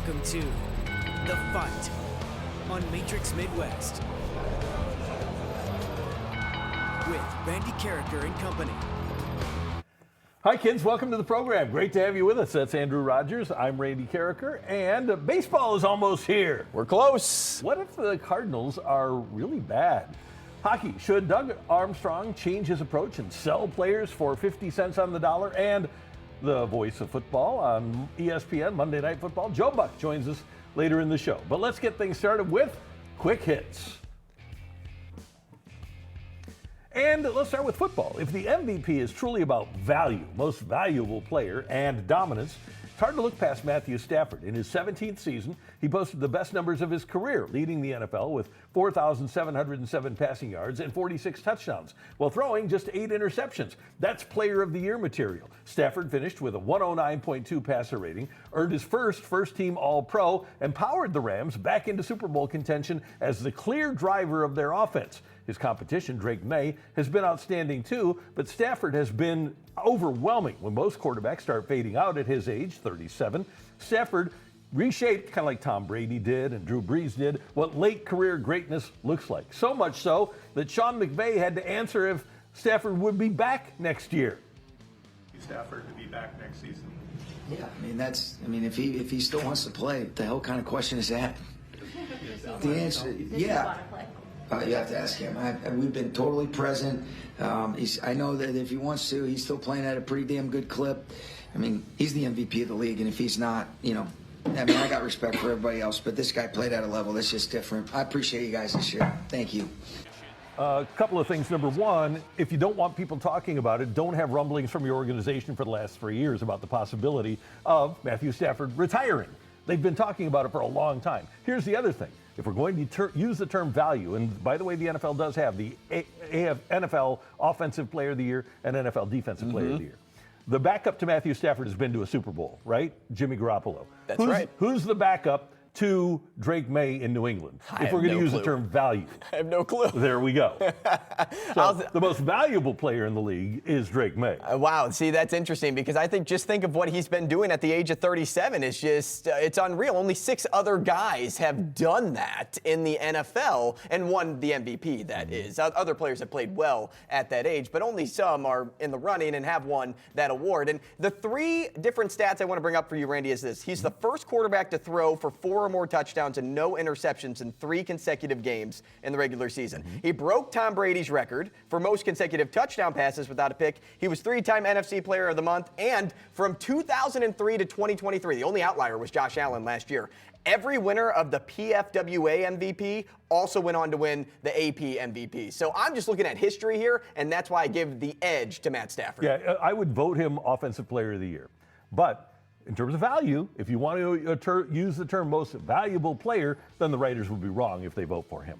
Welcome to The Fight on Matrix Midwest with Randy Carricker and company. Hi, kids. Welcome to the program. Great to have you with us. That's Andrew Rogers. I'm Randy Carricker, and baseball is almost here. We're close. What if the Cardinals are really bad? Hockey. Should Doug Armstrong change his approach and sell players for 50 cents on the dollar? And the voice of football on ESPN, Monday Night Football, Joe Buck, joins us later in the show. But let's get things started with quick hits. And let's start with football. If the MVP is truly about value, most valuable player, and dominance, it's hard to look past Matthew Stafford. In his 17th season, he posted the best numbers of his career, leading the NFL with 4,707 passing yards and 46 touchdowns, while throwing just 8 interceptions. That's Player of the Year material. Stafford finished with a 109.2 passer rating, earned his first-team All-Pro, and powered the Rams back into Super Bowl contention as the clear driver of their offense. His competition, Drake May, has been outstanding too, but Stafford has been overwhelming. When most quarterbacks start fading out at his age, 37, Stafford reshaped, kind of like Tom Brady did and Drew Brees did, what late career greatness looks like. So much so that Sean McVay had to answer if Stafford would be back next year. Stafford to be back next season. Yeah, if he still wants to play, what the hell kind of question is that? The answer, yeah. You have to ask him. We've been totally present. I know that if he wants to, he's still playing at a pretty damn good clip. I mean, he's the MVP of the league, and if he's not, I got respect for everybody else, but this guy played at a level that's just different. I appreciate you guys this year. Thank you. A couple of things. Number one, if you don't want people talking about it, don't have rumblings from your organization for the last 3 years about the possibility of Matthew Stafford retiring. They've been talking about it for a long time. Here's the other thing. If we're going to use the term value, and by the way, the NFL does have the NFL Offensive Player of the Year and NFL Defensive Player of the Year. The backup to Matthew Stafford has been to a Super Bowl, right? Jimmy Garoppolo. That's right. Who's the backup to Drake May in New England? If we're going to use the term value. I have no clue. There we go. So the most valuable player in the league is Drake May. Wow. See, that's interesting because I think of what he's been doing at the age of 37. It's just, it's unreal. Only 6 other guys have done that in the NFL and won the MVP, that is. Other players have played well at that age, but only some are in the running and have won that award. And the 3 different stats I want to bring up for you, Randy, is this. He's the first quarterback to throw for 4 or more touchdowns and no interceptions in 3 consecutive games in the regular season. He broke Tom Brady's record for most consecutive touchdown passes without a pick. He was 3-time NFC Player of the Month, and from 2003 to 2023, the only outlier was Josh Allen last year. Every winner of the PFWA MVP also went on to win the AP MVP. So I'm just looking at history here, and that's why I give the edge to Matt Stafford. Yeah, I would vote him Offensive Player of the Year. But in terms of value, if you want to use the term most valuable player, then the writers would be wrong if they vote for him.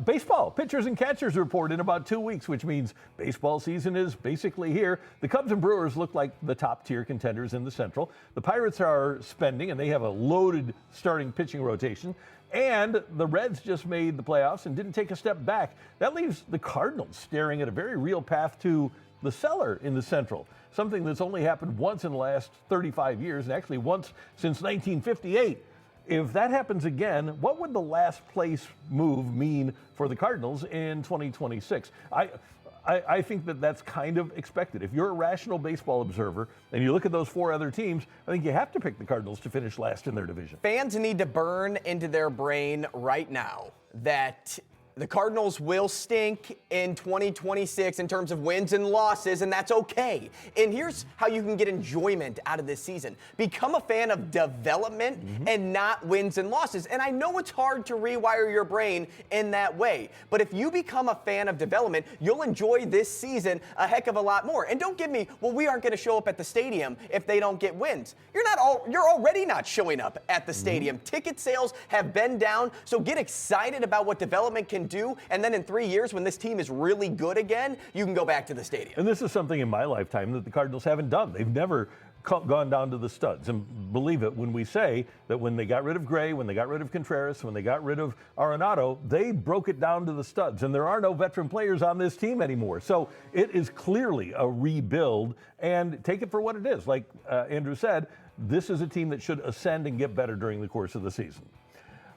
Baseball, pitchers and catchers report in about 2 weeks, which means baseball season is basically here. The Cubs and Brewers look like the top-tier contenders in the Central. The Pirates are spending, and they have a loaded starting pitching rotation. And the Reds just made the playoffs and didn't take a step back. That leaves the Cardinals staring at a very real path to the cellar in the Central, something that's only happened once in the last 35 years, and actually once since 1958. If that happens again, what would the last place move mean for the Cardinals in 2026? I think that's kind of expected. If you're a rational baseball observer and you look at those 4 other teams, I think you have to pick the Cardinals to finish last in their division. Fans need to burn into their brain right now that the Cardinals will stink in 2026 in terms of wins and losses, and that's okay. And here's how you can get enjoyment out of this season. Become a fan of development and not wins and losses. And I know it's hard to rewire your brain in that way, but if you become a fan of development, you'll enjoy this season a heck of a lot more. And don't give me, well, we aren't going to show up at the stadium if they don't get wins. You're already not showing up at the stadium. Ticket sales have been down, so get excited about what development can do, and then in 3 years when this team is really good again, you can go back to the stadium. And this is something in my lifetime that the Cardinals haven't done. They've never gone down to the studs. And believe it when we say that when they got rid of Gray, when they got rid of Contreras, when they got rid of Arenado, they broke it down to the studs. And there are no veteran players on this team anymore. So it is clearly a rebuild, and take it for what it is. Like Andrew said, this is a team that should ascend and get better during the course of the season.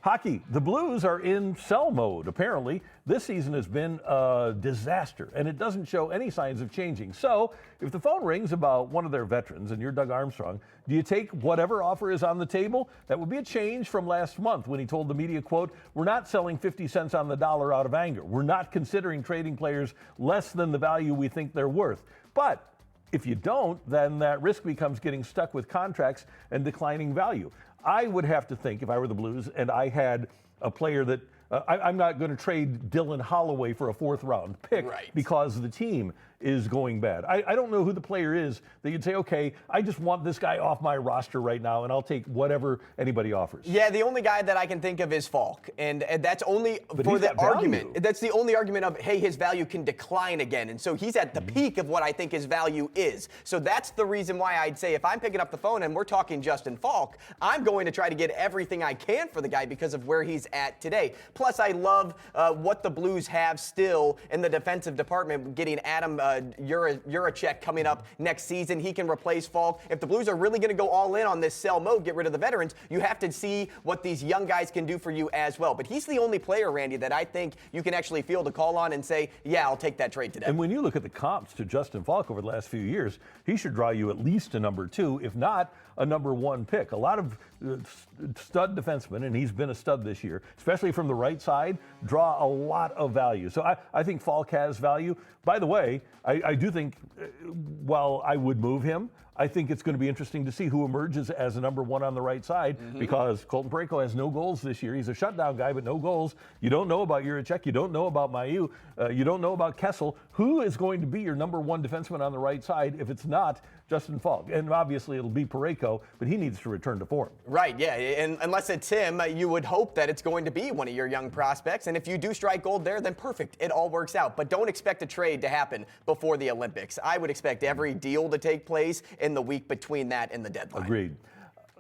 Hockey, the Blues are in sell mode. Apparently, this season has been a disaster, and it doesn't show any signs of changing. So, if the phone rings about one of their veterans, and you're Doug Armstrong, do you take whatever offer is on the table? That would be a change from last month when he told the media, quote, "We're not selling 50 cents on the dollar out of anger. We're not considering trading players less than the value we think they're worth." But if you don't, then that risk becomes getting stuck with contracts and declining value. I would have to think, if I were the Blues and I had a player that I'm not going to trade Dylan Holloway for a fourth-round pick because the team is going bad. I don't know who the player is that you'd say, okay, I just want this guy off my roster right now, and I'll take whatever anybody offers. Yeah, the only guy that I can think of is Falk, and that's only for the argument. That's the only argument of, hey, his value can decline again, and so he's at the peak of what I think his value is. So that's the reason why I'd say if I'm picking up the phone and we're talking Justin Falk, I'm going to try to get everything I can for the guy because of where he's at today. Plus, I love what the Blues have still in the defensive department, getting Adam Juracek coming up next season. He can replace Falk. If the Blues are really going to go all in on this sell mode, get rid of the veterans, you have to see what these young guys can do for you as well. But he's the only player, Randy, that I think you can actually field a call on and say, yeah, I'll take that trade today. And when you look at the comps to Justin Falk over the last few years, he should draw you at least a number 2, if not a number 1 pick. A lot of stud defensemen, and he's been a stud this year, especially from the right side, draw a lot of value. So I think Falk has value. By the way, I do think, while I would move him, I think it's going to be interesting to see who emerges as a number 1 on the right side because Colton Parayko has no goals this year. He's a shutdown guy, but no goals. You don't know about Juracek. You don't know about Mailloux. You don't know about Kessel. Who is going to be your number 1 defenseman on the right side if it's not Justin Falk? And obviously it'll be Parayko, but he needs to return to form. Right, yeah. And unless it's him, you would hope that it's going to be one of your young prospects. And if you do strike gold there, then perfect. It all works out. But don't expect a trade to happen before the Olympics. I would expect every deal to take place in the week between that and the deadline. Agreed.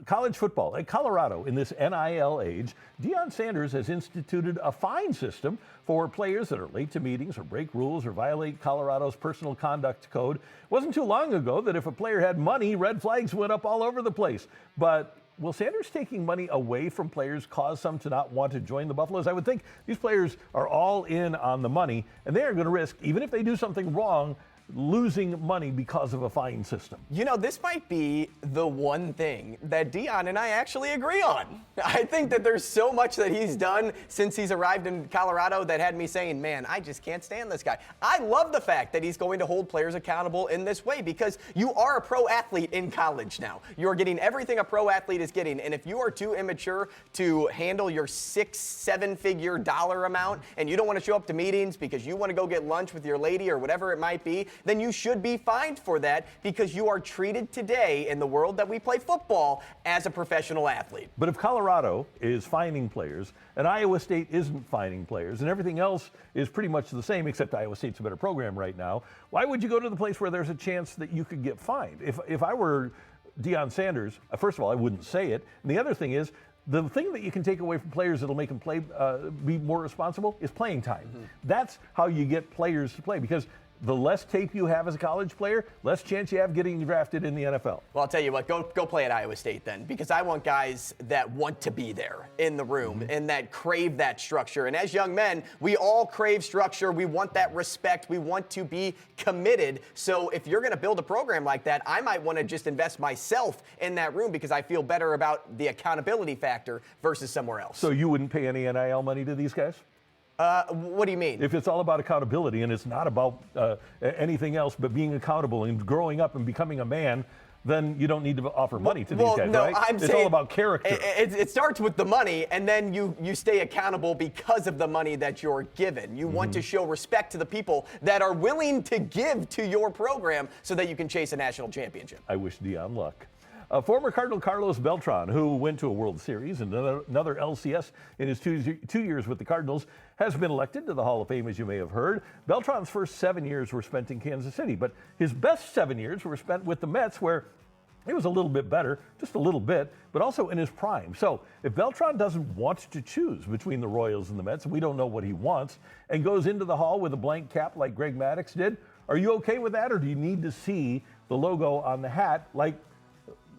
College football at Colorado in this NIL age, Deion Sanders has instituted a fine system for players that are late to meetings or break rules or violate Colorado's personal conduct code. It wasn't too long ago that if a player had money, red flags went up all over the place. But will Sanders taking money away from players cause some to not want to join the Buffaloes? I would think these players are all in on the money, and they are going to risk, even if they do something wrong, losing money because of a fine system. You know, this might be the one thing that Deion and I actually agree on. I think that there's so much that he's done since he's arrived in Colorado that had me saying, man, I just can't stand this guy. I love the fact that he's going to hold players accountable in this way because you are a pro athlete in college now. You're getting everything a pro athlete is getting, and if you are too immature to handle your 6-7-figure dollar amount and you don't want to show up to meetings because you want to go get lunch with your lady or whatever it might be, then you should be fined for that because you are treated today in the world that we play football as a professional athlete. But if Colorado is fining players and Iowa State isn't fining players and everything else is pretty much the same, except Iowa State's a better program right now, why would you go to the place where there's a chance that you could get fined? If I were Deion Sanders, first of all, I wouldn't say it. And the other thing is, the thing that you can take away from players that'll make them play, be more responsible is playing time. That's how you get players to play, because the less tape you have as a college player, less chance you have getting drafted in the NFL. Well, I'll tell you what, go play at Iowa State then, because I want guys that want to be there in the room and that crave that structure. And as young men, we all crave structure. We want that respect. We want to be committed. So if you're going to build a program like that, I might want to just invest myself in that room because I feel better about the accountability factor versus somewhere else. So you wouldn't pay any NIL money to these guys? What do you mean? If it's all about accountability and it's not about anything else but being accountable and growing up and becoming a man, then you don't need to offer money to these guys, right? It's all about character. It starts with the money, and then you stay accountable because of the money that you're given. You want to show respect to the people that are willing to give to your program so that you can chase a national championship. I wish Deion luck. Former Cardinal Carlos Beltran, who went to a World Series and another LCS in his two years with the Cardinals, has been elected to the Hall of Fame, as you may have heard. Beltran's first 7 years were spent in Kansas City, but his best 7 years were spent with the Mets, where he was a little bit better, just a little bit, but also in his prime. So if Beltran doesn't want to choose between the Royals and the Mets, and we don't know what he wants, and goes into the Hall with a blank cap like Greg Maddux did, are you okay with that, or do you need to see the logo on the hat like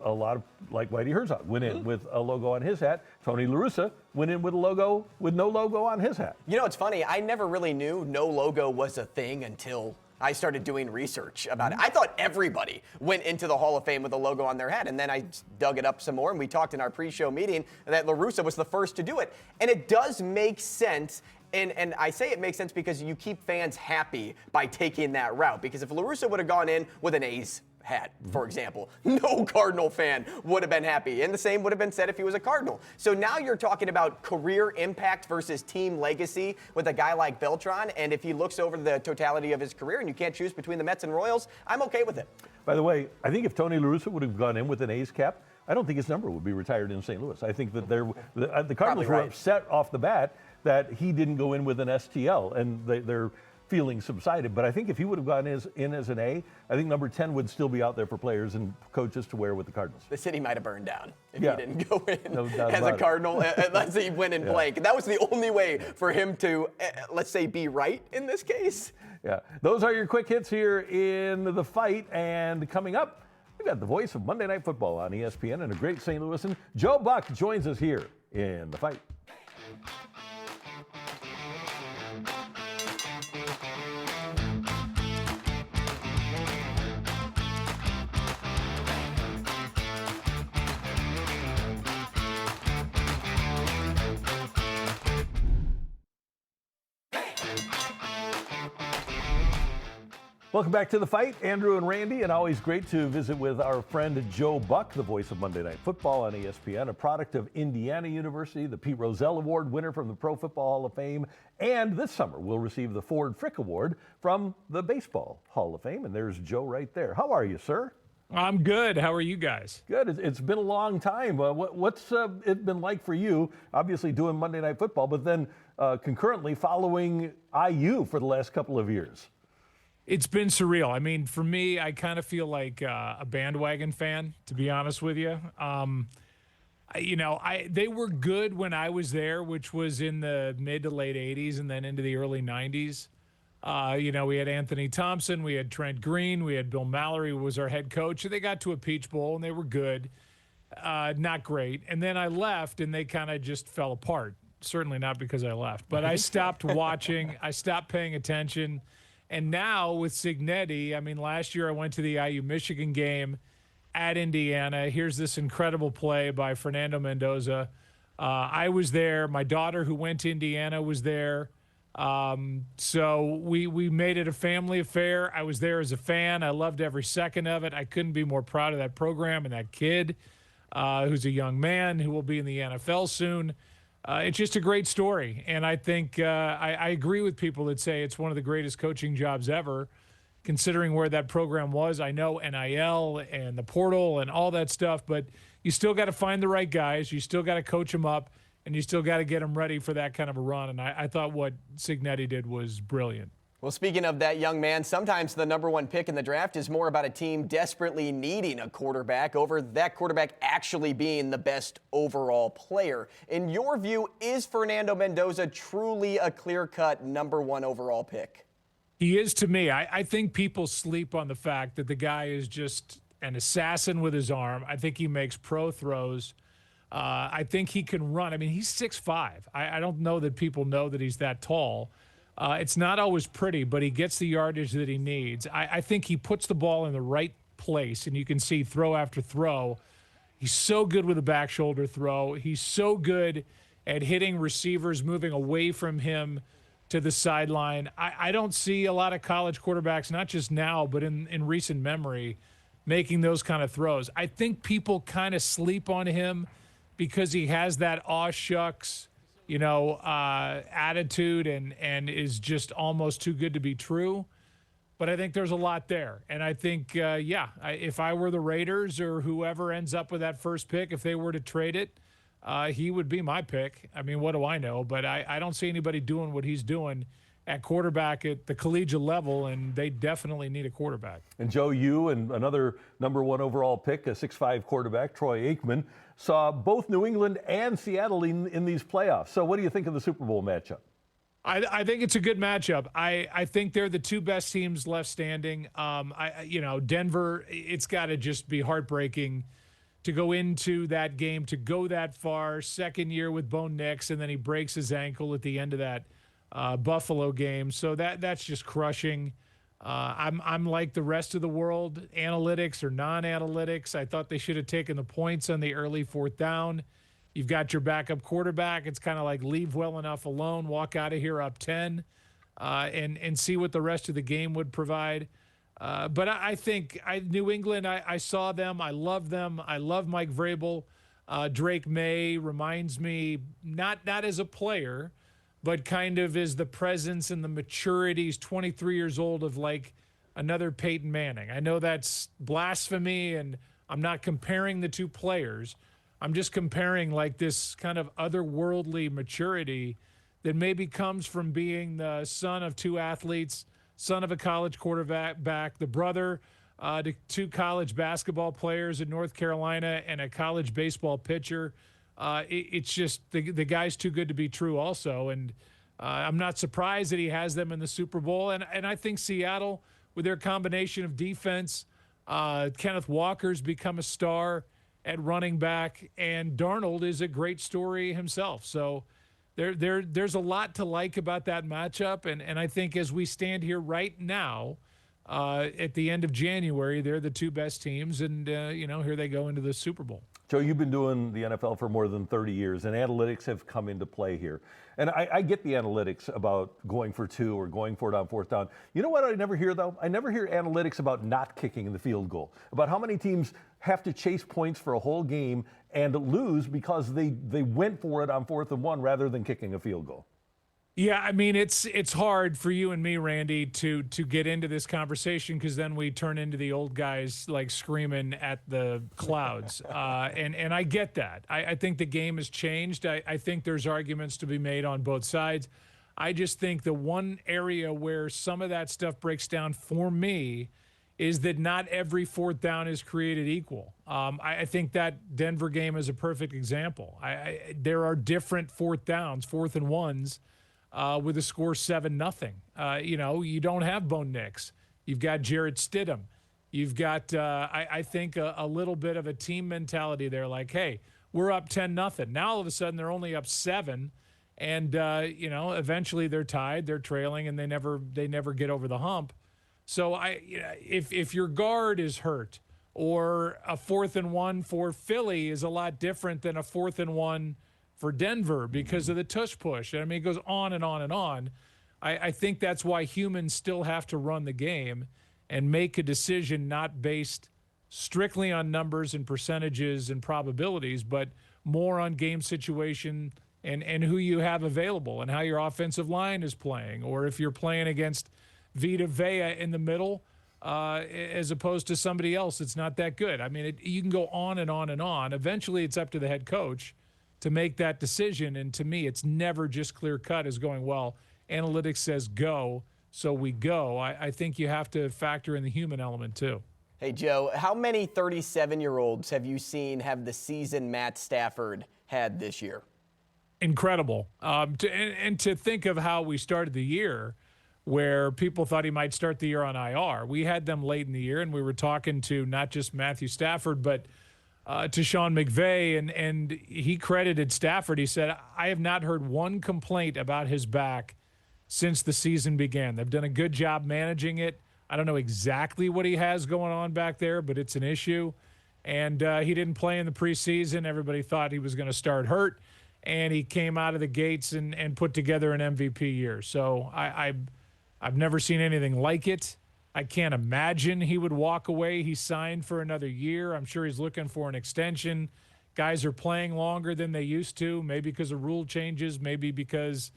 a lot of, like Whitey Herzog, went in with a logo on his hat. Tony La Russa went in with a logo with no logo on his hat. You know, it's funny. I never really knew no logo was a thing until I started doing research about it. I thought everybody went into the Hall of Fame with a logo on their hat, and then I dug it up some more, and we talked in our pre-show meeting that La Russa was the first to do it. And it does make sense, and I say it makes sense because you keep fans happy by taking that route. Because if La Russa would have gone in with an A's hat, for example, no Cardinal fan would have been happy. And the same would have been said if he was a Cardinal. So now you're talking about career impact versus team legacy with a guy like Beltran. And if he looks over the totality of his career and you can't choose between the Mets and Royals, I'm okay with it. By the way, I think if Tony La Russa would have gone in with an A's cap, I don't think his number would be retired in St. Louis. I think that the Cardinals were upset off the bat that he didn't go in with an STL, and their feelings subsided. But I think if he would have gone in as an A, I think number 10 would still be out there for players and coaches to wear with the Cardinals. The city might have burned down if he didn't go in as a it. Cardinal, unless he went in blank. That was the only way for him to, let's say, be right in this case. Yeah, those are your quick hits here in the fight. And coming up, we've got the voice of Monday Night Football on ESPN and a great St. Louisan. Joe Buck joins us here in the fight. Welcome back to the fight, Andrew and Randy, and always great to visit with our friend Joe Buck, the voice of Monday Night Football on ESPN, a product of Indiana University, the Pete Rozelle Award winner from the Pro Football Hall of Fame, and this summer will receive the Ford Frick Award from the Baseball Hall of Fame. And there's Joe right there. How are you, sir? I'm good. How are you guys? Good. It's been a long time. What's it been like for you? Obviously doing Monday Night Football, but then concurrently following IU for the last couple of years. It's been surreal. I mean, for me, I kind of feel like a bandwagon fan, to be honest with you. They were good when I was there, which was in the mid to late 80s and then into the early 90s. We had Anthony Thompson, we had Trent Green, we had Bill Mallory, who was our head coach. They got to a Peach Bowl, and they were good. Not great. And then I left, and they kind of just fell apart. Certainly not because I left. But I stopped watching. I stopped paying attention. And now with Cignetti, I mean, last year I went to the IU-Michigan game at Indiana. Here's this incredible play by Fernando Mendoza. I was there. My daughter, who went to Indiana, was there. So we made it a family affair. I was there as a fan. I loved every second of it. I couldn't be more proud of that program and that kid who's a young man who will be in the NFL soon. It's just a great story, and I think I agree with people that say it's one of the greatest coaching jobs ever, considering where that program was. I know NIL and the portal and all that stuff, but you still got to find the right guys. You still got to coach them up, and you still got to get them ready for that kind of a run, and I thought what Cignetti did was brilliant. Well, speaking of that young man, sometimes the number one pick in the draft is more about a team desperately needing a quarterback over that quarterback actually being the best overall player. In your view, is Fernando Mendoza truly a clear-cut number one overall pick? He is to me. I think people sleep on the fact that the guy is just an assassin with his arm. I think he makes pro throws. I think he can run. I mean, he's 6'5". I don't know that people know that he's that tall. It's not always pretty, but he gets the yardage that he needs. I think he puts the ball in the right place, and you can see throw after throw. He's so good with a back shoulder throw. He's so good at hitting receivers moving away from him to the sideline. I don't see a lot of college quarterbacks, not just now, but in recent memory, making those kind of throws. I think people kind of sleep on him because he has that aw shucks, attitude and is just almost too good to be true. But I think there's a lot there. And I think, if I were the Raiders or whoever ends up with that first pick, if they were to trade it, he would be my pick. I mean, what do I know? But I don't see anybody doing what he's doing at quarterback at the collegiate level, and they definitely need a quarterback. And Joe, you and another number one overall pick, a 6'5" quarterback, Troy Aikman, saw both New England and Seattle in these playoffs. So what do you think of the Super Bowl matchup? I think it's a good matchup. I think they're the two best teams left standing. Denver, it's got to just be heartbreaking to go into that game, to go that far, second year with Bo Nix, and then he breaks his ankle at the end of that Buffalo game. So that's just crushing. I'm like the rest of the world, analytics or non-analytics. I thought they should have taken the points on the early fourth down. You've got your backup quarterback. It's kind of like leave well enough alone, walk out of here up 10, and see what the rest of the game would provide. But I think New England, I saw them. I love them. I love Mike Vrabel. Drake May reminds me, not as a player, but kind of is the presence and the maturity. He's 23 years old, of like another Peyton Manning. I know that's blasphemy, and I'm not comparing the two players. I'm just comparing like this kind of otherworldly maturity that maybe comes from being the son of two athletes, son of a college quarterback, the brother to two college basketball players in North Carolina, and a college baseball pitcher. It's just the guy's too good to be true also. And I'm not surprised that he has them in the Super Bowl. And I think Seattle, with their combination of defense, Kenneth Walker's become a star at running back, and Darnold is a great story himself. So there's a lot to like about that matchup. And I think as we stand here right now, at the end of January, they're the two best teams. And, here they go into the Super Bowl. Joe, you've been doing the NFL for more than 30 years, and analytics have come into play here. And I get the analytics about going for two or going for it on fourth down. You know what I never hear, though? I never hear analytics about not kicking the field goal, about how many teams have to chase points for a whole game and lose because they went for it on 4th and 1 rather than kicking a field goal. Yeah, I mean, it's hard for you and me, Randy, to get into this conversation, because then we turn into the old guys like screaming at the clouds. And I get that. I think the game has changed. I think there's arguments to be made on both sides. I just think the one area where some of that stuff breaks down for me is that not every fourth down is created equal. I think that Denver game is a perfect example. There are different fourth downs, 4th and 1s, with a score 7-0. You don't have Bo Nix. You've got Jarrett Stidham. You've got, I think, a little bit of a team mentality there. Like, hey, we're up 10-0. Now all of a sudden they're only up 7, and eventually they're tied, they're trailing, and they never get over the hump. So if your guard is hurt, or a 4th and 1 for Philly is a lot different than a 4th and 1 for Denver because of the tush push. I mean, it goes on and on and on. I think that's why humans still have to run the game and make a decision not based strictly on numbers and percentages and probabilities, but more on game situation and who you have available and how your offensive line is playing, or if you're playing against Vita Vea in the middle as opposed to somebody else that's not that good. I mean, you can go on and on and on. Eventually, it's up to the head coach to make that decision. And to me, it's never just clear cut as going, well, analytics says go, so we go. I think you have to factor in the human element too. Hey, Joe, how many 37-year-olds have you seen have the season Matt Stafford had this year? Incredible. To think of how we started the year, where people thought he might start the year on IR. We had them late in the year, and we were talking to not just Matthew Stafford, but to Sean McVay, and he credited Stafford. He said, I have not heard one complaint about his back since the season began. They've done a good job managing it. I don't know exactly what he has going on back there, but it's an issue. And he didn't play in the preseason. Everybody thought he was going to start hurt, and he came out of the gates and put together an MVP year. So I've never seen anything like it. I can't imagine he would walk away. He signed for another year. I'm sure he's looking for an extension. Guys are playing longer than they used to, maybe because of rule changes, maybe because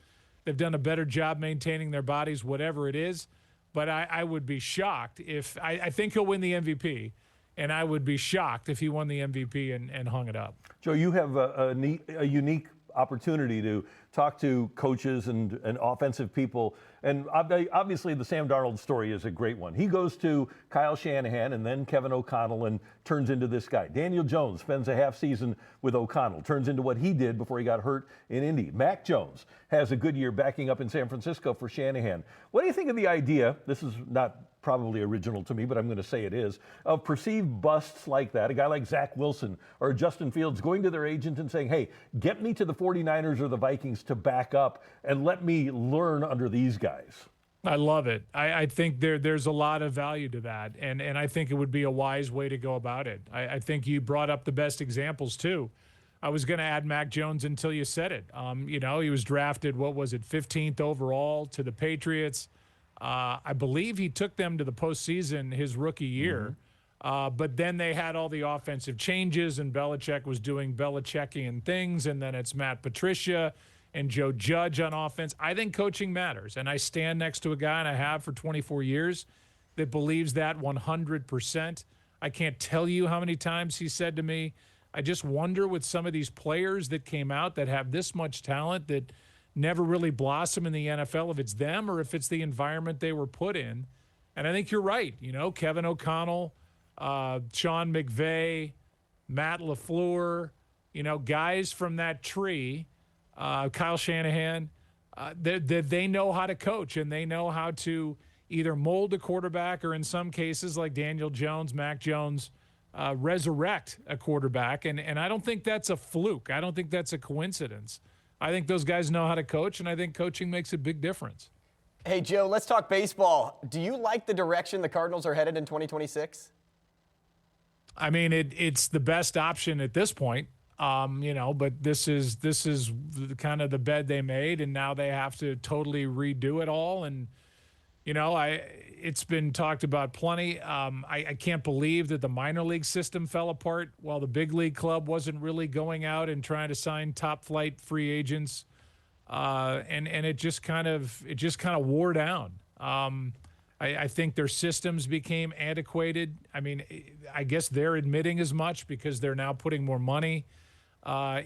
they've done a better job maintaining their bodies, whatever it is. But I would be shocked if – I think he'll win the MVP, and I would be shocked if he won the MVP and hung it up. Joe, you have a unique opportunity to talk to coaches and offensive people. And obviously the Sam Darnold story is a great one. He goes to Kyle Shanahan and then Kevin O'Connell and turns into this guy. Daniel Jones spends a half season with O'Connell, turns into what he did before he got hurt in Indy. Mac Jones has a good year backing up in San Francisco for Shanahan. What do you think of the idea? This is not probably original to me, but I'm going to say it is, of perceived busts like that, a guy like Zach Wilson or Justin Fields going to their agent and saying, hey, get me to the 49ers or the Vikings to back up and let me learn under these guys? I love it. I think there's a lot of value to that, and I think it would be a wise way to go about it. I think you brought up the best examples, too. I was going to add Mac Jones until you said it. You know, he was drafted, 15th overall to the Patriots. I believe he took them to the postseason his rookie year. But then they had all the offensive changes, and Belichick was doing Belichickian things, and then it's Matt Patricia and Joe Judge on offense. I think coaching matters, and I stand next to a guy, and I have for 24 years, that believes that 100%. I can't tell you how many times he said to me, I just wonder with some of these players that came out that have this much talent that never really blossom in the NFL, if it's them or if it's the environment they were put in. And I think you're right. You know, Kevin O'Connell, Sean McVay, Matt LaFleur, you know, guys from that tree, Kyle Shanahan, they know how to coach, and they know how to either mold a quarterback or in some cases like Daniel Jones, Mac Jones, resurrect a quarterback. And I don't think that's a fluke. I don't think that's a coincidence. I think those guys know how to coach, and I think coaching makes a big difference. Hey, Joe, let's talk baseball. Do you like the direction the Cardinals are headed in 2026? I mean, it's the best option at this point. You know, but this is kind of the bed they made, and now they have to totally redo it all. And, you know, it's been talked about plenty. I can't believe that the minor league system fell apart while the big league club wasn't really going out and trying to sign top flight free agents. And it just kind of wore down. I think their systems became antiquated. I mean, I guess they're admitting as much because they're now putting more money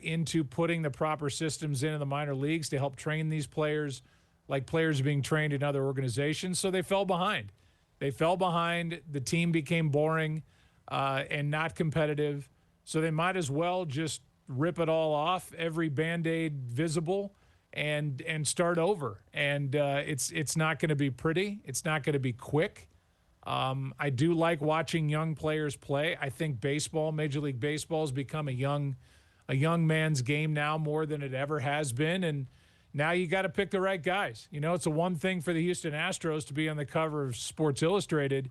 into putting the proper systems in the minor leagues to help train these players like players being trained in other organizations. So they fell behind. The team became boring and not competitive. So they might as well just rip it all off, every Band-Aid visible, and start over. And it's not going to be pretty. It's not going to be quick. I do like watching young players play. I think baseball, Major League Baseball, has become a young man's game now more than it ever has been. And now you got to pick the right guys. You know, it's a one thing for the Houston Astros to be on the cover of Sports Illustrated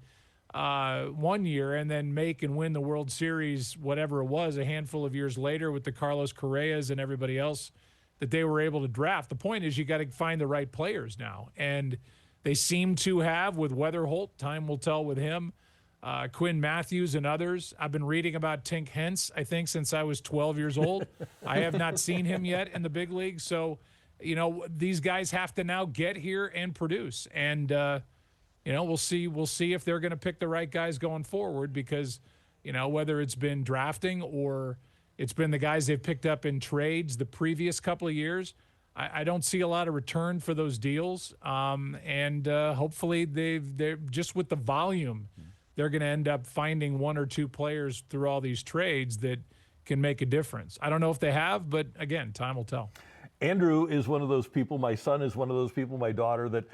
one year and then make and win the World Series, whatever it was, a handful of years later with the Carlos Correas and everybody else that they were able to draft. The point is you got to find the right players now. And they seem to have with Weatherholt. Time will tell with him. Quinn Matthews and others. I've been reading about Tink Hence, I think, since I was 12 years old. I have not seen him yet in the big league. So, you know, these guys have to now get here and produce. And, you know, we'll see if they're going to pick the right guys going forward because, you know, whether it's been drafting or it's been the guys they've picked up in trades the previous couple of years, I don't see a lot of return for those deals. And hopefully they're just with the volume, they're going to end up finding one or two players through all these trades that can make a difference. I don't know if they have, but again, time will tell. Andrew is one of those people, my son is one of those people, my daughter, that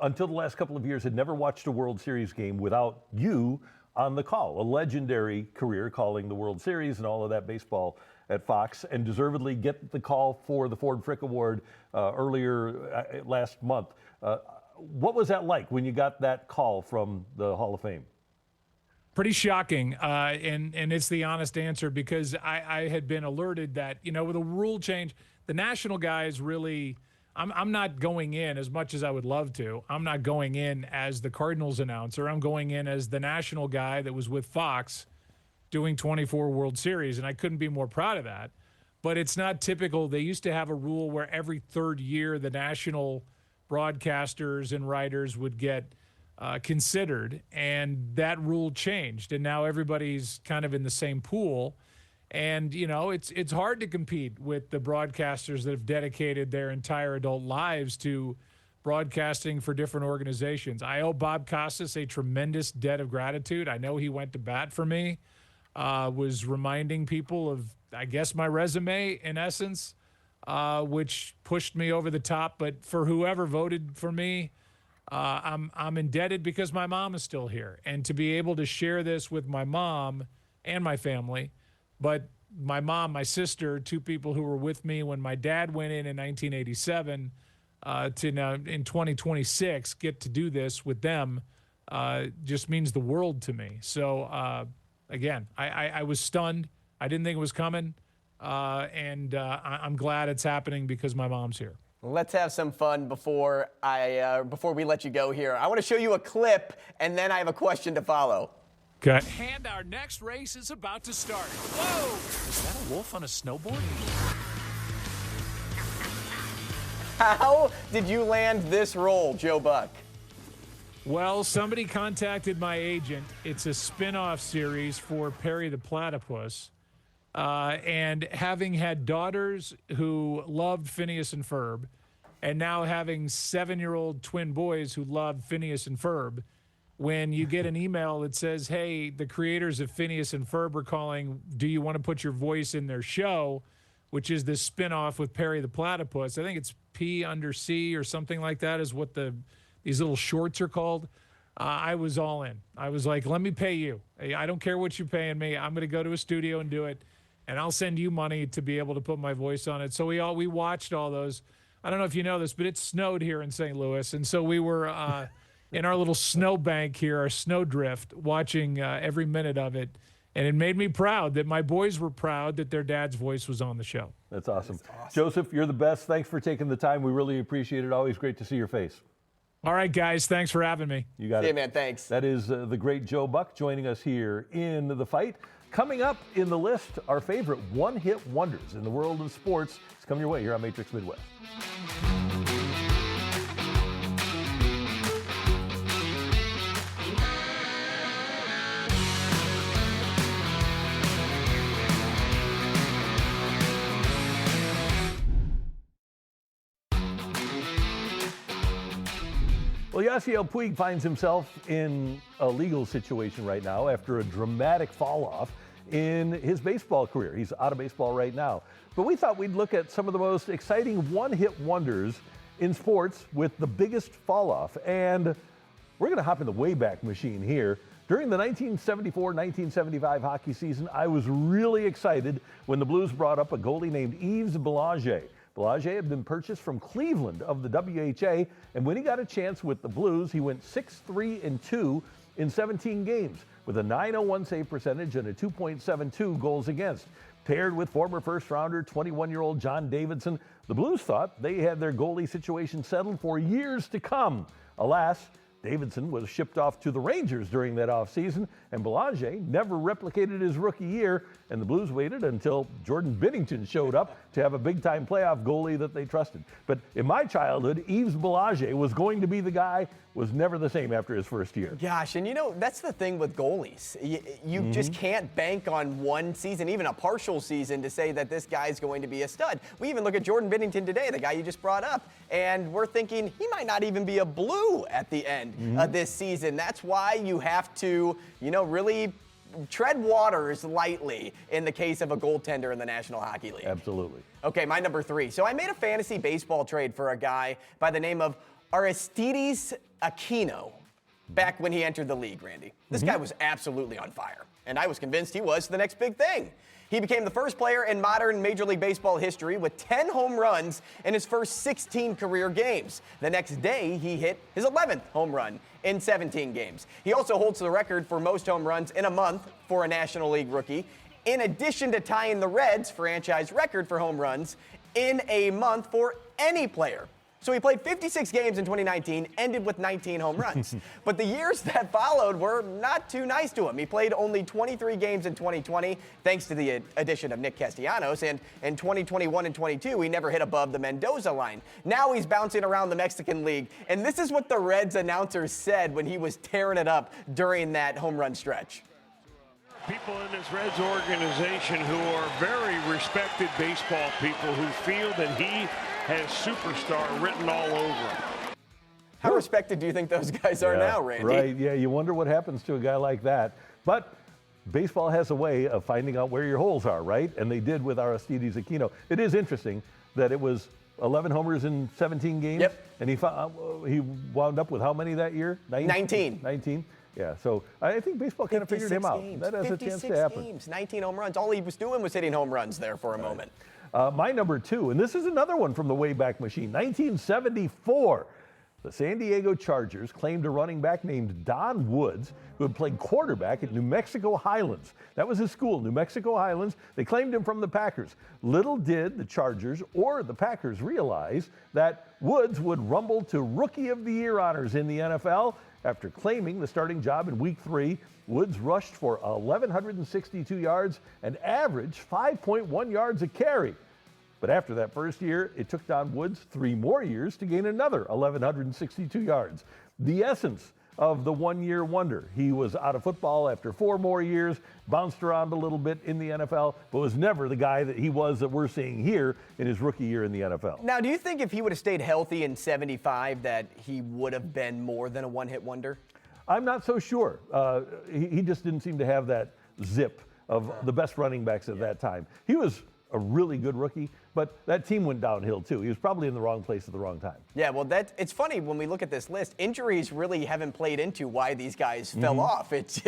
until the last couple of years had never watched a World Series game without you on the call. A legendary career calling the World Series and all of that baseball at Fox, and deservedly get the call for the Ford Frick Award earlier last month. What was that like when you got that call from the Hall of Fame? Pretty shocking, and it's the honest answer because I had been alerted that, you know, with a rule change, the national guys really, I'm not going in as much as I would love to. I'm not going in as the Cardinals announcer. I'm going in as the national guy that was with Fox doing 24 World Series, and I couldn't be more proud of that. But it's not typical. They used to have a rule where every third year the national broadcasters and writers would get considered, and that rule changed, and now everybody's kind of in the same pool. And, you know, it's hard to compete with the broadcasters that have dedicated their entire adult lives to broadcasting for different organizations. I owe Bob Costas a tremendous debt of gratitude. I know he went to bat for me, was reminding people of, I guess, my resume in essence, which pushed me over the top. But for whoever voted for me, I'm indebted because my mom is still here. And to be able to share this with my mom and my family, but my mom, my sister, two people who were with me when my dad went in 1987, to now in 2026 get to do this with them just means the world to me. So, again, I was stunned. I didn't think it was coming. And I'm glad it's happening because my mom's here. Let's have some fun before we let you go here. I want to show you a clip, and then I have a question to follow. Okay. And our next race is about to start. Whoa! Is that a wolf on a snowboard? How did you land this role, Joe Buck? Well, somebody contacted my agent. It's a spin-off series for Perry the Platypus. And having had daughters who loved Phineas and Ferb, and now having 7-year-old twin boys who love Phineas and Ferb, when you get an email that says, hey, the creators of Phineas and Ferb are calling, do you want to put your voice in their show, which is this spinoff with Perry the Platypus. I think it's P under C or something like that is what these little shorts are called. I was all in. I was like, let me pay you. I don't care what you're paying me. I'm going to go to a studio and do it, and I'll send you money to be able to put my voice on it. So we watched all those. I don't know if you know this, but it snowed here in St. Louis, and so we were in our little snowbank here, our snowdrift, watching every minute of it. And it made me proud that my boys were proud that their dad's voice was on the show. That's awesome. Joseph, you're the best. Thanks for taking the time. We really appreciate it. Always great to see your face. All right, guys. Thanks for having me. You got it. Hey, man, thanks. That is the great Joe Buck joining us here in The Fight. Coming up in the list, our favorite one-hit wonders in the world of sports. It's coming your way here on Matrix Midwest. Well, Yasiel Puig finds himself in a legal situation right now after a dramatic fall off in his baseball career. He's out of baseball right now. But we thought we'd look at some of the most exciting one-hit wonders in sports with the biggest fall off. And we're going to hop in the Wayback Machine here. During the 1974-1975 hockey season, I was really excited when the Blues brought up a goalie named Yves Belanger. Belanger had been purchased from Cleveland of the WHA, and when he got a chance with the Blues, he went 6-3-2 in 17 games with a .901 save percentage and a 2.72 goals against. Paired with former first-rounder 21-year-old John Davidson, the Blues thought they had their goalie situation settled for years to come. Alas, Davidson was shipped off to the Rangers during that offseason, and Belanger never replicated his rookie year, and the Blues waited until Jordan Binnington showed up to have a big-time playoff goalie that they trusted. But in my childhood, Yves Belanger was going to be the guy, was never the same after his first year. Gosh, and you know, that's the thing with goalies. You just can't bank on one season, even a partial season, to say that this guy's going to be a stud. We even look at Jordan Binnington today, the guy you just brought up, and we're thinking he might not even be a Blue at the end of this season. That's why you have to, really tread waters lightly in the case of a goaltender in the National Hockey League. Absolutely. Okay, my number 3. So I made a fantasy baseball trade for a guy by the name of Aristides Aquino back when he entered the league, Randy. This guy was absolutely on fire, and I was convinced he was the next big thing. He became the first player in modern Major League Baseball history with 10 home runs in his first 16 career games. The next day, he hit his 11th home run in 17 games. He also holds the record for most home runs in a month for a National League rookie, in addition to tying the Reds' franchise record for home runs in a month for any player. So he played 56 games in 2019, ended with 19 home runs. But the years that followed were not too nice to him. He played only 23 games in 2020, thanks to the addition of Nick Castellanos, and in 2021 and 22, he never hit above the Mendoza line. Now he's bouncing around the Mexican League, and this is what the Reds announcer said when he was tearing it up during that home run stretch. People in this Reds organization who are very respected baseball people who feel that he has superstar written all over him. How respected do you think those guys are now, Randy? Right, yeah, you wonder what happens to a guy like that. But baseball has a way of finding out where your holes are, right? And they did with Aristides Aquino. It is interesting that it was 11 homers in 17 games. Yep. And he wound up with how many that year? 19. 19. Yeah, so I think baseball kind of figured him out. Games. That has a chance to happen. Games, 19 home runs. All he was doing was hitting home runs there for a moment. My number 2, and this is another one from the Wayback Machine, 1974. The San Diego Chargers claimed a running back named Don Woods, who had played quarterback at New Mexico Highlands. That was his school, New Mexico Highlands. They claimed him from the Packers. Little did the Chargers or the Packers realize that Woods would rumble to Rookie of the Year honors in the NFL. After claiming the starting job in Week 3, Woods rushed for 1,162 yards and averaged 5.1 yards a carry. But after that first year, it took Don Woods 3 more years to gain another 1,162 yards. The essence of the one-year wonder. He was out of football after 4 more years, bounced around a little bit in the NFL, but was never the guy that he was that we're seeing here in his rookie year in the NFL. Now, do you think if he would have stayed healthy in 75 that he would have been more than a one-hit wonder? I'm not so sure. He just didn't seem to have that zip of the best running backs at that time. He was a really good rookie, but that team went downhill too. He was probably in the wrong place at the wrong time. Yeah, well, it's funny when we look at this list, injuries really haven't played into why these guys fell off. It's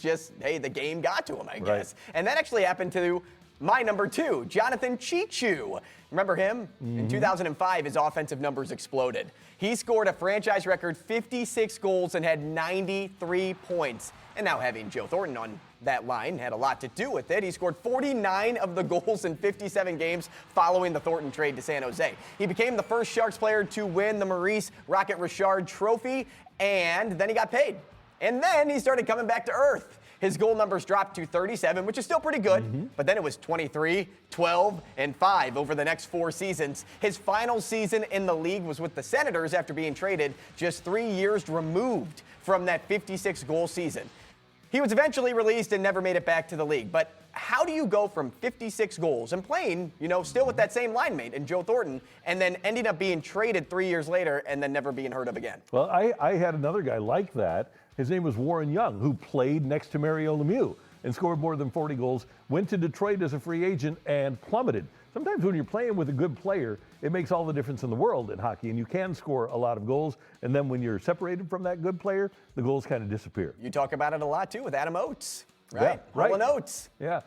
just, hey, the game got to him, I guess. And that actually happened to my number 2, Jonathan Chichu. Remember him? In 2005, his offensive numbers exploded. He scored a franchise record 56 goals and had 93 points. And now having Joe Thornton on that line had a lot to do with it. He scored 49 of the goals in 57 games following the Thornton trade to San Jose. He became the first Sharks player to win the Maurice Rocket Richard Trophy, and then he got paid. And then he started coming back to earth. His goal numbers dropped to 37, which is still pretty good, but then it was 23, 12, and 5 over the next 4 seasons. His final season in the league was with the Senators after being traded just 3 years removed from that 56-goal season. He was eventually released and never made it back to the league. But how do you go from 56 goals and playing, still with that same line mate and Joe Thornton, and then ending up being traded 3 years later and then never being heard of again? Well, I had another guy like that. His name was Warren Young, who played next to Mario Lemieux and scored more than 40 goals, went to Detroit as a free agent and plummeted. Sometimes when you're playing with a good player, it makes all the difference in the world in hockey, and you can score a lot of goals. And then when you're separated from that good player, the goals kind of disappear. You talk about it a lot, too, with Adam Oates, right? Yeah, right. Rolling Oates. Yeah.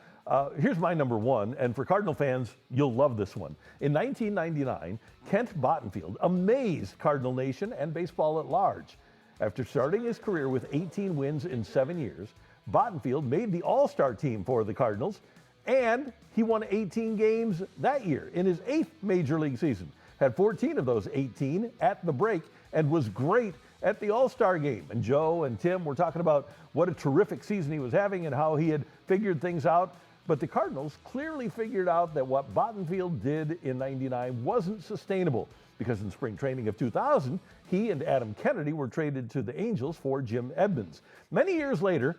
Here's my number 1, and for Cardinal fans, you'll love this one. In 1999, Kent Bottenfield amazed Cardinal Nation and baseball at large. After starting his career with 18 wins in 7 years, Bottenfield made the All-Star team for the Cardinals, and he won 18 games that year in his 8th Major League season. Had 14 of those 18 at the break and was great at the All-Star game. And Joe and Tim were talking about what a terrific season he was having and how he had figured things out. But the Cardinals clearly figured out that what Bottenfield did in '99 wasn't sustainable, because in spring training of 2000, he and Adam Kennedy were traded to the Angels for Jim Edmonds. Many years later,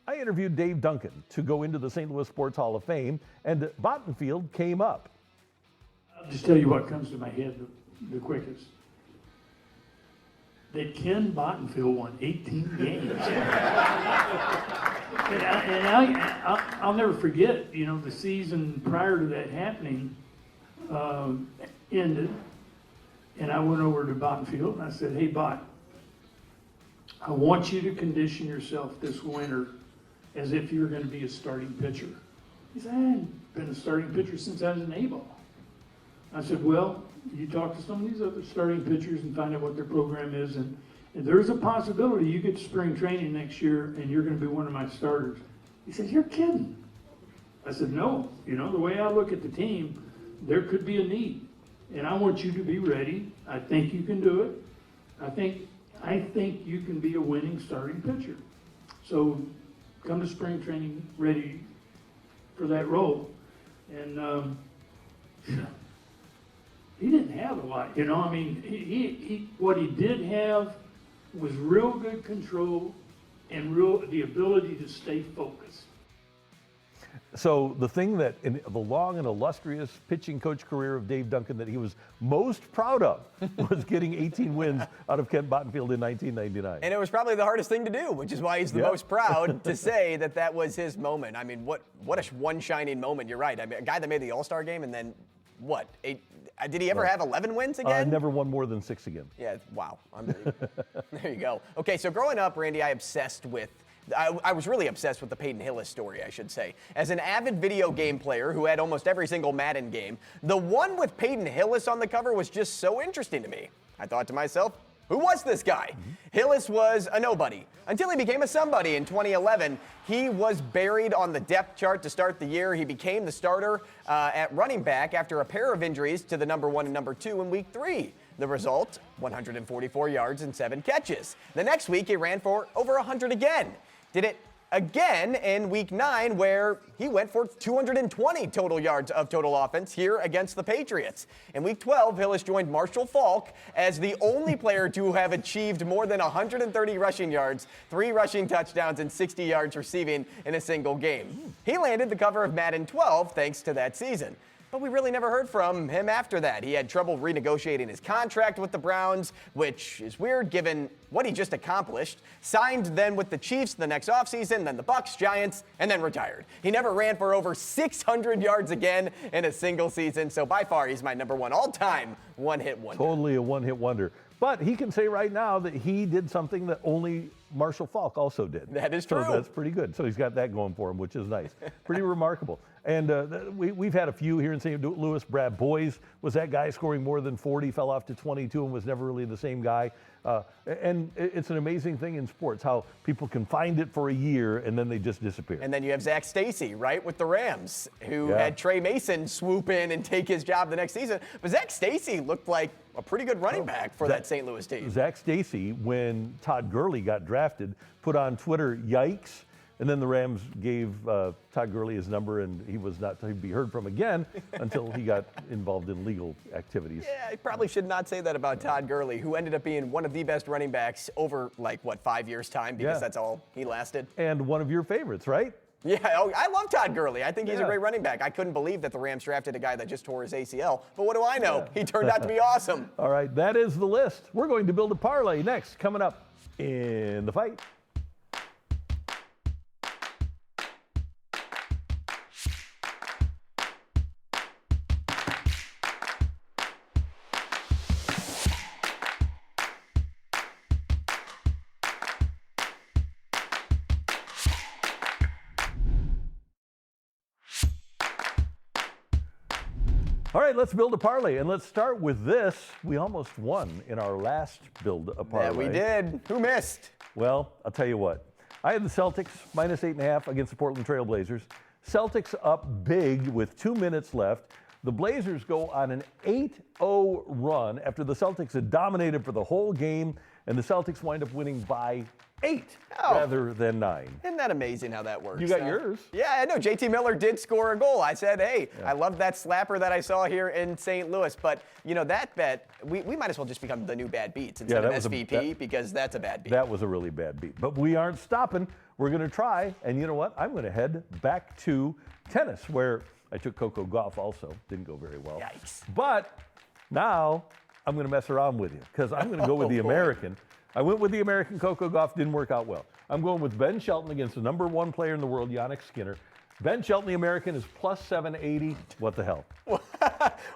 I interviewed Dave Duncan to go into the St. Louis Sports Hall of Fame, and Bottenfield came up. I'll just tell you what comes to my head the quickest. That Ken Bottenfield won 18 games. I'll never forget, the season prior to that happening ended, and I went over to Bottenfield and I said, "Hey, Bot, I want you to condition yourself this winter as if you were going to be a starting pitcher." He said, "I hadn't been a starting pitcher since I was an A-ball." I said, "Well, you talk to some of these other starting pitchers and find out what their program is, and there's a possibility you get to spring training next year and you're going to be one of my starters." He said, "You're kidding." I said, "No, the way I look at the team, there could be a need, and I want you to be ready. I think you can do it. I think you can be a winning starting pitcher. So come to spring training ready for that role." And he didn't have a lot, he what he did have was real good control and the ability to stay focused. So the thing that in the long and illustrious pitching coach career of Dave Duncan that he was most proud of was getting 18 wins out of Kent Bottenfield in 1999. And it was probably the hardest thing to do, which is why he's the most proud to say that was his moment. I mean, what a one shining moment. You're right. I mean, a guy that made the All-Star game and then what, 8? Did he ever have 11 wins again? Never won more than 6 again. Yeah, wow. Unbelievable. There you go. Okay, so growing up, Randy, I was really obsessed with the Peyton Hillis story, I should say. As an avid video game player who had almost every single Madden game, the one with Peyton Hillis on the cover was just so interesting to me. I thought to myself, who was this guy? Hillis was a nobody until he became a somebody in 2011. He was buried on the depth chart to start the year. He became the starter at running back after a pair of injuries to the number 1 and number 2 in week 3. The result, 144 yards and 7 catches. The next week, he ran for over 100 again. Did it again in week 9, where he went for 220 total yards of total offense here against the Patriots. In week 12, Hillis joined Marshall Faulk as the only player to have achieved more than 130 rushing yards, 3 rushing touchdowns, and 60 yards receiving in a single game. He landed the cover of Madden 12 thanks to that season. But we really never heard from him after that. He had trouble renegotiating his contract with the Browns, which is weird given what he just accomplished. Signed then with the Chiefs the next offseason, then the Bucs, Giants, and then retired. He never ran for over 600 yards again in a single season, so by far he's my number 1 all-time one-hit wonder. Totally a one-hit wonder. But he can say right now that he did something that only Marshall Faulk also did. That is true. So that's pretty good. So he's got that going for him, which is nice. Pretty remarkable. And we've had a few here in St. Louis. Brad Boyes was that guy scoring more than 40, fell off to 22 and was never really the same guy. And it's an amazing thing in sports, how people can find it for a year and then they just disappear. And then you have Zach Stacy, right, with the Rams, who had Trey Mason swoop in and take his job the next season. But Zach Stacy looked like a pretty good running back for that St. Louis team. Zach Stacy, when Todd Gurley got drafted, put on Twitter, yikes. And then the Rams gave Todd Gurley his number, and he was not to be heard from again until he got involved in legal activities. Yeah, I probably should not say that about Todd Gurley, who ended up being one of the best running backs over, 5 years' time, because that's all he lasted. And one of your favorites, right? Yeah, I love Todd Gurley. I think he's a great running back. I couldn't believe that the Rams drafted a guy that just tore his ACL, but what do I know? He turned out to be awesome. All right, that is the list. We're going to build a parlay next, coming up in the fight. All right, let's build a parlay, and let's start with this. We almost won in our last build a parlay. Yeah, we did. Who missed? Well, I'll tell you what. I had the Celtics minus 8.5 against the Portland Trail Blazers. Celtics up big with 2 minutes left. The Blazers go on an 8-0 run after the Celtics had dominated for the whole game, and the Celtics wind up winning by 8 rather than 9. Isn't that amazing how that works? You got yours. Yeah, I know. JT Miller did score a goal. I said, hey, I love that slapper that I saw here in St. Louis. But, that bet, we might as well just become the new bad beats instead of SVP because that's a bad beat. That was a really bad beat. But we aren't stopping. We're going to try. And you know what? I'm going to head back to tennis, where I took Coco Gauff also. Didn't go very well. Yikes. But now I'm going to mess around with you because I'm going to go with the American. I went with the American. Coco Gauff didn't work out well. I'm going with Ben Shelton against the number 1 player in the world, Yannick Skinner. Ben Shelton, the American, is plus 780. What the hell?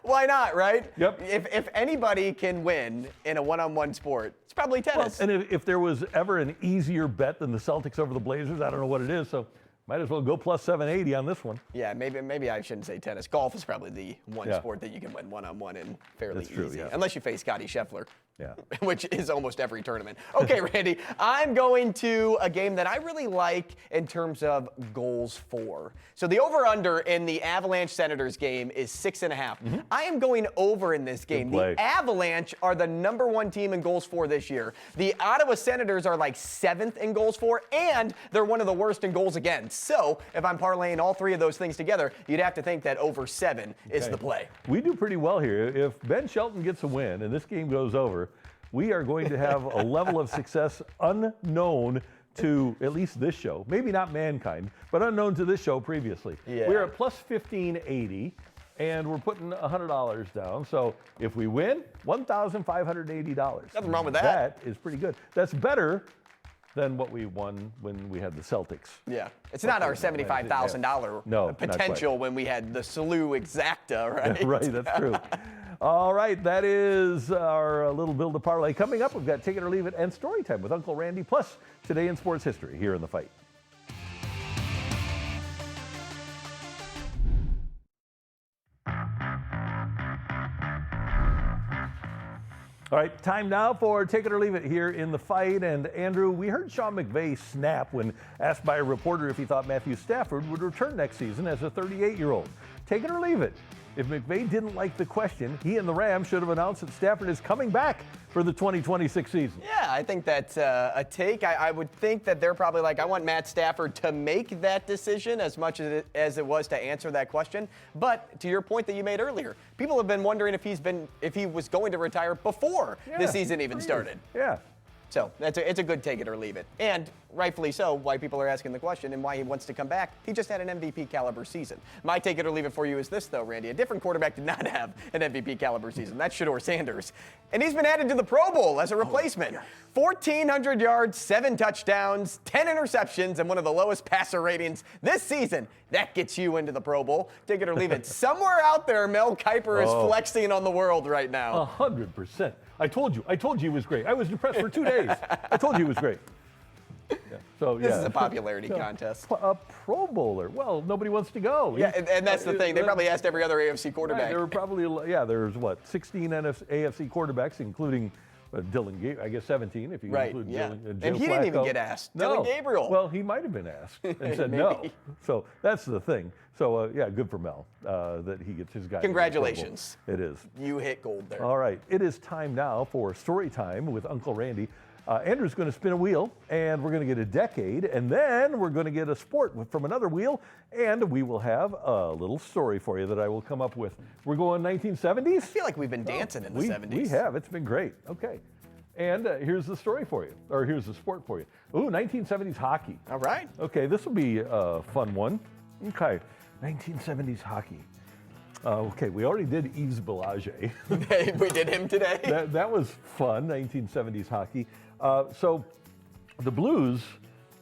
Why not, right? Yep. If anybody can win in a one-on-one sport, it's probably tennis. Well, and if there was ever an easier bet than the Celtics over the Blazers, I don't know what it is. So might as well go plus 780 on this one. Yeah, maybe I shouldn't say tennis. Golf is probably the one sport that you can win one-on-one in fairly That's true, easy. yeah. Unless you face Scotty Scheffler. Yeah. Which is almost every tournament. Okay, Randy, I'm going to a game that I really like in terms of goals for. So the over-under in the Avalanche Senators game is 6.5. I am going over in this game. The Avalanche are the number 1 team in goals for this year. The Ottawa Senators are like 7th in goals for, and they're one of the worst in goals against. So if I'm parlaying all 3 of those things together, you'd have to think that over 7 is the play. We do pretty well here. If Ben Shelton gets a win and this game goes over, we are going to have a level of success unknown to at least this show. Maybe not mankind, but unknown to this show previously. Yeah. We're at plus 1580, and we're putting $100 down. So if we win, $1,580. Nothing wrong with that. That is pretty good. That's better than what we won when we had the Celtics. Yeah, it's not our $75,000 potential when we had the Salou Exacta, right? Right, that's true. All right, that is our little build a parlay. Coming up, we've got Take It or Leave It and Story Time with Uncle Randy, plus Today in Sports History here in The Fight. All right, time now for Take It or Leave It here in The Fight. And Andrew, we heard Sean McVay snap when asked by a reporter if he thought Matthew Stafford would return next season as a 38-year-old. Take it or leave it. If McVay didn't like the question, he and the Rams should have announced that Stafford is coming back for the 2026 season. Yeah, I think that's a take. I would think that they're probably like, I want Matt Stafford to make that decision as much as it was to answer that question. But to your point that you made earlier, people have been wondering if he was going to retire before the season even started. Yeah. So it's a good take it or leave it. And rightfully so, why people are asking the question and why he wants to come back. He just had an MVP caliber season. My take it or leave it for you is this, though, Randy. A different quarterback did not have an MVP caliber season. That's Shedeur Sanders. And he's been added to the Pro Bowl as a replacement. 1,400 yards, 7 touchdowns, 10 interceptions, and one of the lowest passer ratings this season. That gets you into the Pro Bowl. Take it or leave it. Somewhere out there, Mel Kiper is flexing on the world right now. 100%. I told you he was great. I was depressed for 2 days. I told you he was great. Yeah. So This is a popularity contest. A Pro Bowler. Well, nobody wants to go. Yeah, and that's the thing. They probably asked every other AFC quarterback. Right, there were probably, there's 16 AFC quarterbacks, including Dylan Gabriel, I guess 17 if you include Dylan. And he didn't even get asked. No. Dylan Gabriel. Well, he might have been asked and said no. So that's the thing. So, good for Mel that he gets his guy. Congratulations. It is. You hit gold there. All right. It is time now for Story Time with Uncle Randy. Andrew's going to spin a wheel, and we're going to get a decade, and then we're going to get a sport from another wheel, and we will have a little story for you that I will come up with. We're going 1970s? I feel like we've been dancing in the 70s. We have. It's been great. Okay. And here's the story for you, or here's the sport for you. Ooh, 1970s hockey. All right. Okay, this will be a fun one. Okay, 1970s hockey. Okay, we already did Yves Belanger. We did him today. That was fun, 1970s hockey. So the Blues,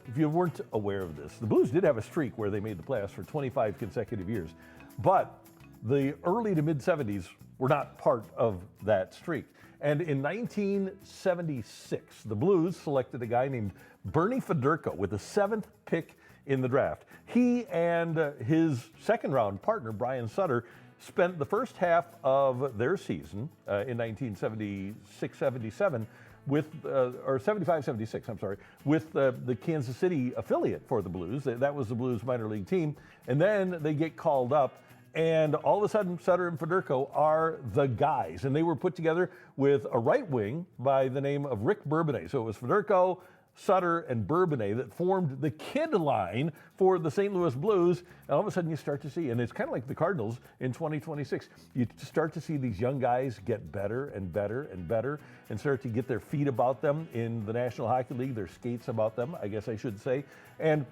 if you weren't aware of this, the Blues did have a streak where they made the playoffs for 25 consecutive years. But the early to mid-70s were not part of that streak. And in 1976, the Blues selected a guy named Bernie Federko with the 7th pick in the draft. He and his second-round partner, Brian Sutter, spent the first half of their season in 1976-77 with, or 75-76, I'm sorry, with the Kansas City affiliate for the Blues. That was the Blues minor league team. And then they get called up, and all of a sudden, Sutter and Federko are the guys. And they were put together with a right wing by the name of Rick Bourbonnais. So it was Federko, Sutter, and Bourbonnais that formed the kid line for the St. Louis Blues. And all of a sudden you start to see, and it's kind of like the Cardinals in 2026, you start to see these young guys get better and better and better and start to get their feet about them in the National Hockey League, their skates about them, I guess I should say. And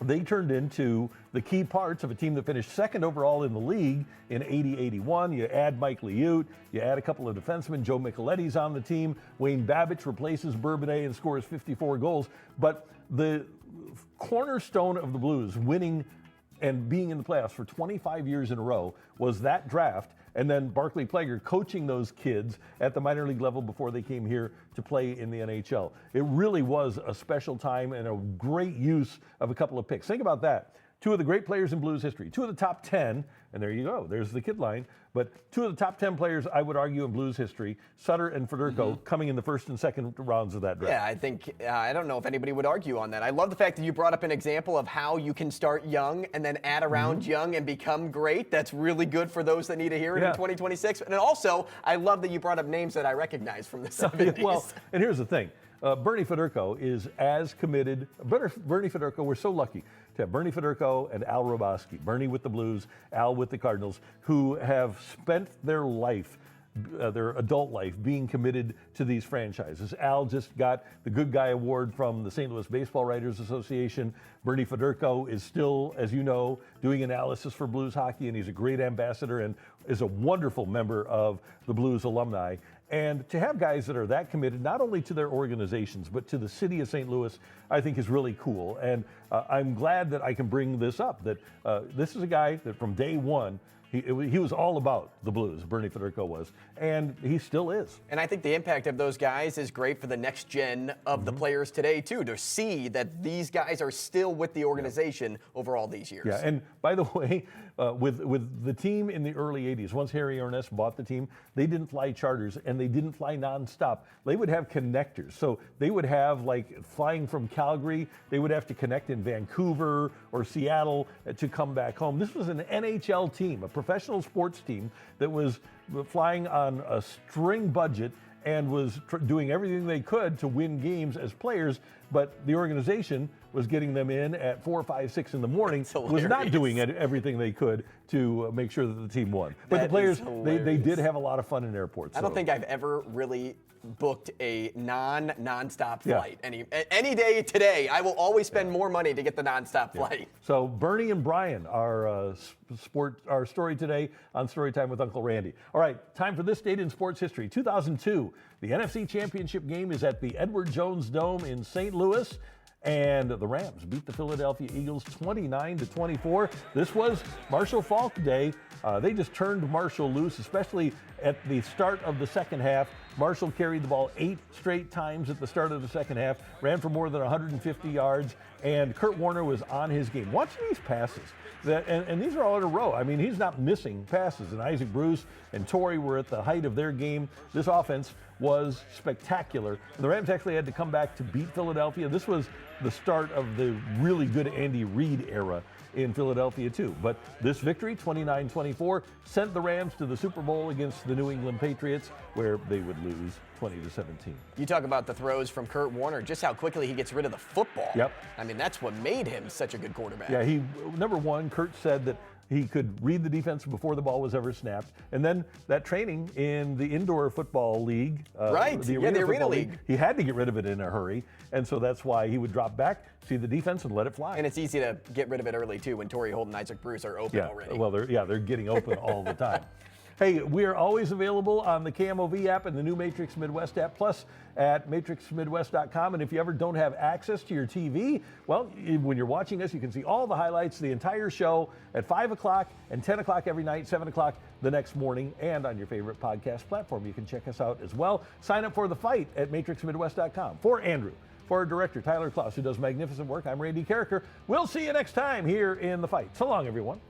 they turned into the key parts of a team that finished second overall in the league in 80-81. You add Mike Liut, you add a couple of defensemen. Joe Micheletti's on the team. Wayne Babbitt replaces Bourbonnais and scores 54 goals. But the cornerstone of the Blues winning and being in the playoffs for 25 years in a row was that draft, and then Barclay Plager coaching those kids at the minor league level before they came here to play in the NHL. It really was a special time and a great use of a couple of picks. Think about that. 2 of the great players in Blues history, 2 of the top 10, and there you go, there's the kid line, but 2 of the top 10 players, I would argue, in Blues history, Sutter and Federko, coming in the first and second rounds of that draft. Yeah, I think, I don't know if anybody would argue on that. I love the fact that you brought up an example of how you can start young and then add around young and become great. That's really good for those that need to hear it in 2026. And also, I love that you brought up names that I recognize from the 70s. Well, and here's the thing. Bernie Federko is as committed. Bernie Federko, we're so lucky to have Bernie Federko and Al Roboski, Bernie with the Blues, Al with the Cardinals, who have spent their life their adult life being committed to these franchises. Al just got the Good Guy Award from the St. Louis Baseball Writers Association. Bernie Federico is still, as you know, doing analysis for Blues hockey, and he's a great ambassador and is a wonderful member of the Blues alumni. And to have guys that are that committed, not only to their organizations, but to the city of St. Louis, I think is really cool. And I'm glad that I can bring this up, that this is a guy that from day one, he was all about the Blues, Bernie Federico was, and he still is. And I think the impact of those guys is great for the next gen of the players today, too, to see that these guys are still with the organization over all these years. Yeah, and by the way, with the team in the early 80s, once Harry Ernest bought the team, they didn't fly charters and they didn't fly nonstop. They would have connectors. So they would have, like, flying from Calgary, they would have to connect in Vancouver or Seattle to come back home. This was an NHL team, a professional sports team that was flying on a string budget and was doing everything they could to win games as players, but the organization was getting them in at 4, 5, 6 in the morning, was not doing everything they could to make sure that the team won. But the players, they did have a lot of fun in airports. I don't think I've ever really booked a non-stop flight. Any day today, I will always spend more money to get the nonstop flight. So Bernie and Brian, our story today on Storytime with Uncle Randy. All right, time for this date in sports history. 2002, the NFC Championship game is at the Edward Jones Dome in St. Louis. And the Rams beat the Philadelphia Eagles 29-24. This was Marshall Faulk Day. They just turned Marshall loose, especially at the start of the second half. Marshall carried the ball 8 straight times at the start of the second half, ran for more than 150 yards, and Kurt Warner was on his game. Watch these passes. And these are all in a row. I mean, he's not missing passes. And Isaac Bruce and Torrey were at the height of their game. This offense was spectacular. And the Rams actually had to come back to beat Philadelphia. This was the start of the really good Andy Reid era in Philadelphia too. But this victory, 29-24, sent the Rams to the Super Bowl against the New England Patriots, where they would lose 20-17. You talk about the throws from Kurt Warner, just how quickly he gets rid of the football. Yep. I mean, that's what made him such a good quarterback. Yeah, number one, Kurt said that he could read the defense before the ball was ever snapped. And then that training in the indoor football league, the Arena League, he had to get rid of it in a hurry. And so that's why he would drop back, see the defense, and let it fly. And it's easy to get rid of it early, too, when Torrey Holt and Isaac Bruce are open already. Well, they're getting open all the time. Hey, we are always available on the KMOV app and the new Matrix Midwest app, plus at matrixmidwest.com. And if you ever don't have access to your TV, well, when you're watching us, you can see all the highlights, the entire show at 5 o'clock and 10 o'clock every night, 7 o'clock the next morning, and on your favorite podcast platform. You can check us out as well. Sign up for The Fight at matrixmidwest.com. For Andrew, for our director, Tyler Klaus, who does magnificent work, I'm Randy Carricker. We'll see you next time here in The Fight. So long, everyone.